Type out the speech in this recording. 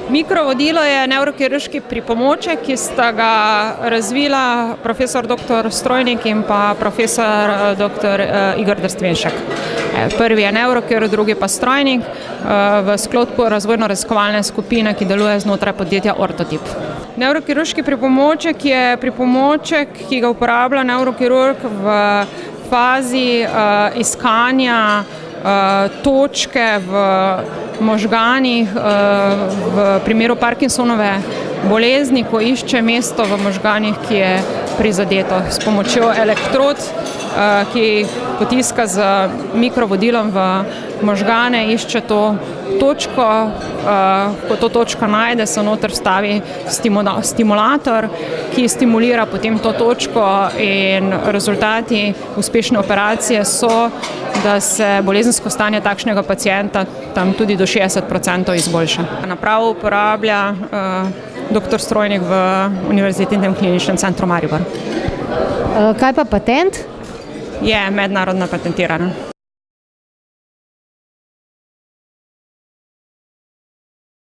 Mikrovodilo je nevrokirurški pripomoček, ki sta ga razvila profesor dr. Strojnik in pa profesor dr. Igor Drstvenšek. Prvi je nevrokirurg, drugi pa Strojnik v sklopu razvojno-raziskovalne skupine, ki deluje znotraj podjetja Ortotip. Nevrokirurški pripomoček je pripomoček, ki ga uporablja nevrokirurg v fazi iskanja točke v možganih, v primeru Parkinsonove bolezni, ko išče mesto v možganih, ki je prizadeto. S pomočjo elektrod, ki potiska z mikrovodilom v možgane, išče to točko. Ko to točko najde, se noter vstavi stimulator, ki stimulira potem to točko, in rezultati uspešne operacije so, da se bolezensko stanje takšnega pacienta tam tudi do 60% izboljša. Napravo uporablja dr. Strojnik v Univerzitetnem kliničnem centru Maribor. Kaj pa patent? Je mednarodno patentirana.